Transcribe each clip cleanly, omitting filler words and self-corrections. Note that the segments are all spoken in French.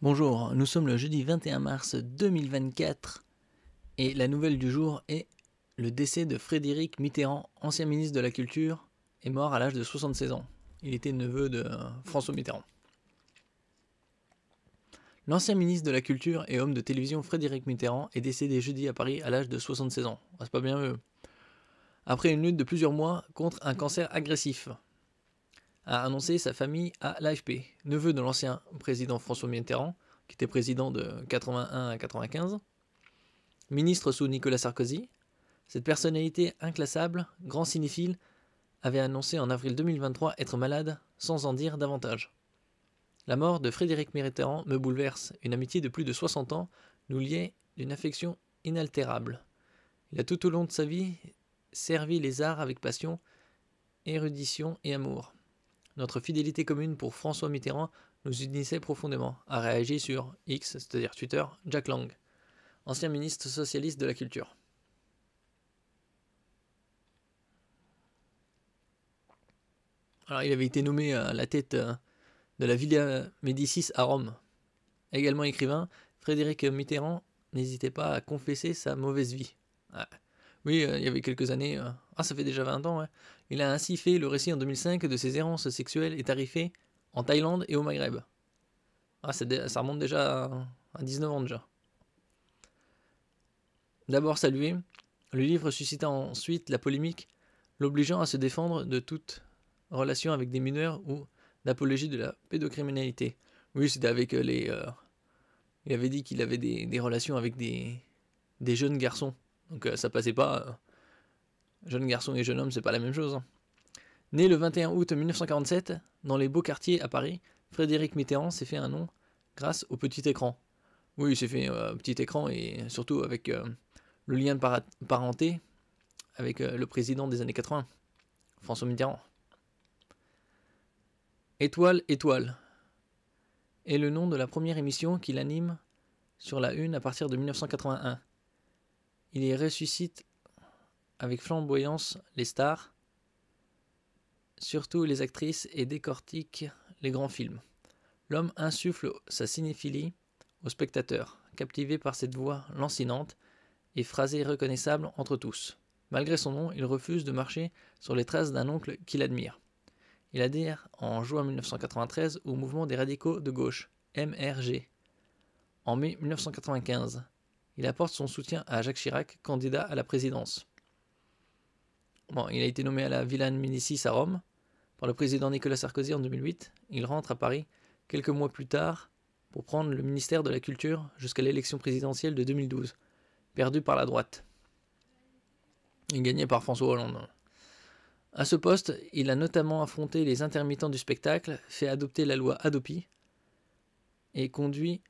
Bonjour, nous sommes le jeudi 21 mars 2024 et la nouvelle du jour est le décès de Frédéric Mitterrand, ancien ministre de la Culture, est mort à l'âge de 76 ans. Il était neveu de François Mitterrand. L'ancien ministre de la Culture et homme de télévision Frédéric Mitterrand est décédé jeudi à Paris à l'âge de 76 ans. Ah, c'est pas bien vieux. Après une lutte de plusieurs mois contre un cancer agressif, a annoncé sa famille à l'AFP. Neveu de l'ancien président François Mitterrand, qui était président de 81 à 95, ministre sous Nicolas Sarkozy, cette personnalité inclassable, grand cinéphile, avait annoncé en avril 2023 être malade sans en dire davantage. La mort de Frédéric Mitterrand me bouleverse. Une amitié de plus de 60 ans nous liait d'une affection inaltérable. Il a tout au long de sa vie servi les arts avec passion, érudition et amour. Notre fidélité commune pour François Mitterrand nous unissait profondément, a réagi sur X, c'est-à-dire Twitter, Jack Lang, ancien ministre socialiste de la Culture. Alors, il avait été nommé à la tête de la Villa Médicis à Rome. Également écrivain, Frédéric Mitterrand n'hésitait pas à confesser sa mauvaise vie. Ouais. Oui, il y avait quelques années, ça fait déjà 20 ans, ouais. Il a ainsi fait le récit en 2005 de ses errances sexuelles et tarifées en Thaïlande et au Maghreb. Ça remonte déjà à 19 ans déjà. D'abord salué, le livre suscita ensuite la polémique, l'obligeant à se défendre de toute relation avec des mineurs ou d'apologie de la pédocriminalité. Oui, c'était avec les... il avait dit qu'il avait des relations avec des jeunes garçons. Donc ça passait pas. Jeune garçon et jeune homme, c'est pas la même chose. Hein. Né le 21 août 1947, dans les beaux quartiers à Paris, Frédéric Mitterrand s'est fait un nom grâce au petit écran. Oui, il s'est fait un petit écran et surtout avec le lien de parenté avec le président des années 80, François Mitterrand. Étoile, étoile est le nom de la première émission qu'il anime sur la Une à partir de 1981. Il y ressuscite avec flamboyance les stars, surtout les actrices, et décortique les grands films. L'homme insuffle sa cinéphilie aux spectateurs, captivés par cette voix lancinante et phrasée reconnaissable entre tous. Malgré son nom, il refuse de marcher sur les traces d'un oncle qu'il admire. Il adhère en juin 1993 au mouvement des radicaux de gauche, MRG. En mai 1995, il apporte son soutien à Jacques Chirac, candidat à la présidence. Bon, il a été nommé à la Villa Médicis à Rome par le président Nicolas Sarkozy en 2008. Il rentre à Paris quelques mois plus tard pour prendre le ministère de la Culture jusqu'à l'élection présidentielle de 2012, perdu par la droite. Il gagné par François Hollande. À ce poste, il a notamment affronté les intermittents du spectacle, fait adopter la loi Hadopi et conduit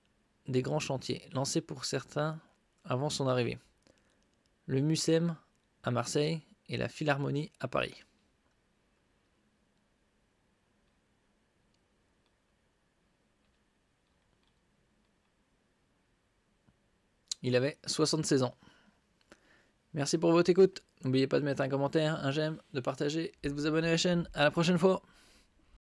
des grands chantiers, lancés pour certains avant son arrivée. Le Mucem à Marseille et la Philharmonie à Paris. Il avait 76 ans. Merci pour votre écoute. N'oubliez pas de mettre un commentaire, un j'aime, de partager et de vous abonner à la chaîne. À la prochaine fois.